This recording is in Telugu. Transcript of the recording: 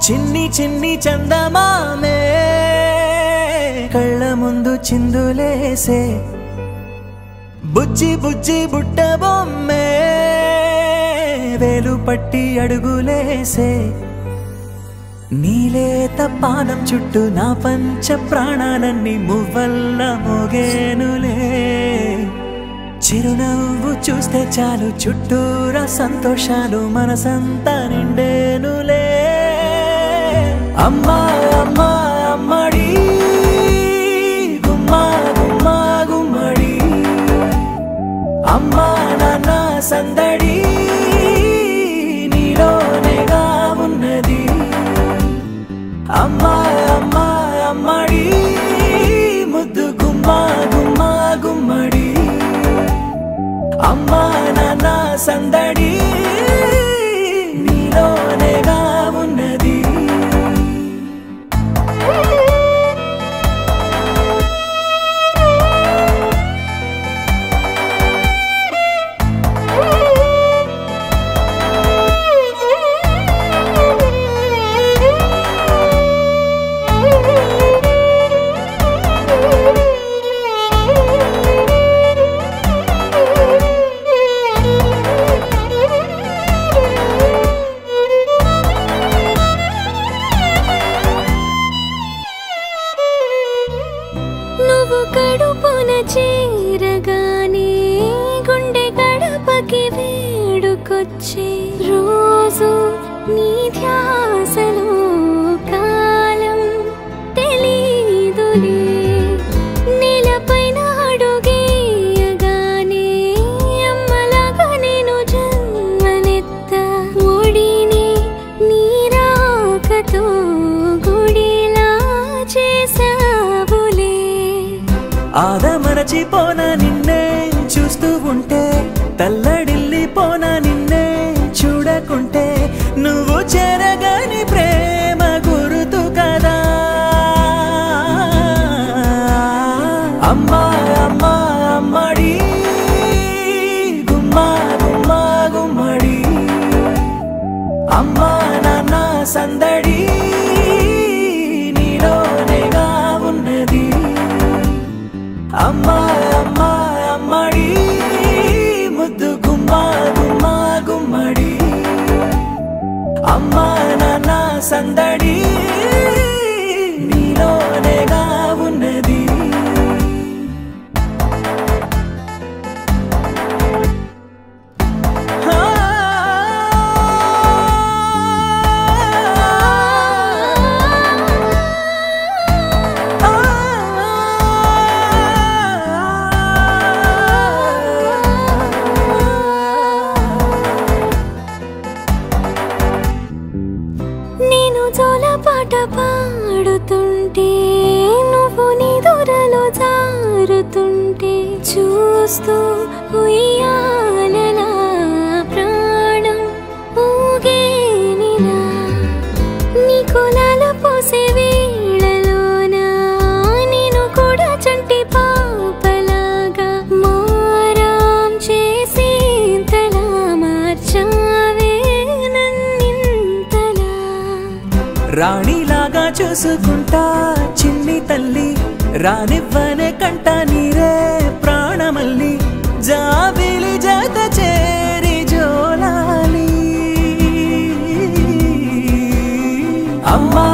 చిన్ని చిన్ని చందమామే కళ్ళ ముందు చిందులేసే బుజ్జి బుజ్జి బుట్ట బొమ్మే వేలు పట్టి అడుగులేసే నీలేత పానం చుట్టూ నా పంచ ప్రాణాలన్నీ మువ్వల్ల మోగేనులే చిరునవ్వు చూస్తే చాలు చుట్టూరా సంతోషాలు మనసంతా నిండేనులే అమ్మా అమ్మా అమ్మడి గుమ్మా గుమ్మా గుమ్మడి అమ్మా నాన్న సందడి నీలోనేగా ఉన్నది అమ్మా అమ్మా అమ్మడి ముద్దు గుమ్మా గుమ్మా గుమ్మడి అమ్మా నాన్న సందడి నీలోనేగా ఉన్నది కడుపున చేరగానే గుండె గడపకి వేడుకొచ్చే రోజు నీ ధ్యాసలో కాలం తెలీదులే నేలపైన అడుగేయగానే అమ్మలాగా నేను జన్మనెత్త ఒడిని నీ రాకతో గుడిలా చేసావులే ఆదమరచిపోన నిన్నే చూస్తూ ఉంటే తల్లడిల్లిపోన నిన్నే చూడకుంటే నువ్వు చెరగని ప్రేమ గురుతు కదా అమ్మా అమ్మా అమ్మడి గుమ్మా గుమ్మా గుమ్మడి అమ్మా నాన్న సందడి నీలోనేగా ఉన్నది అమ్మా అమ్మా అమ్మడి ముద్దు గుమ్మా గుమ్మా గుమ్మడి అమ్మా నాన్న సందడి నీలోనేగా ఉన్నది పాట పాడుతుంటే నువ్వు నీ దూరలో జారుతుంటే చూస్తూ ఉయ్యాలలా ప్రాణం ఊగేనిలా నీ కులాల పోసే వేళలోనా నేను కూడా చంటి పాపలాగా మారాం చేసి తలా మార్చావే నన్నింతలా రాణిలాగా చూసుకుంటా చిన్ని తల్లి రానివ్వనే కంట నీరే ప్రాణమల్లి జాబిలి జత చేరి జోలాలి అమ్మా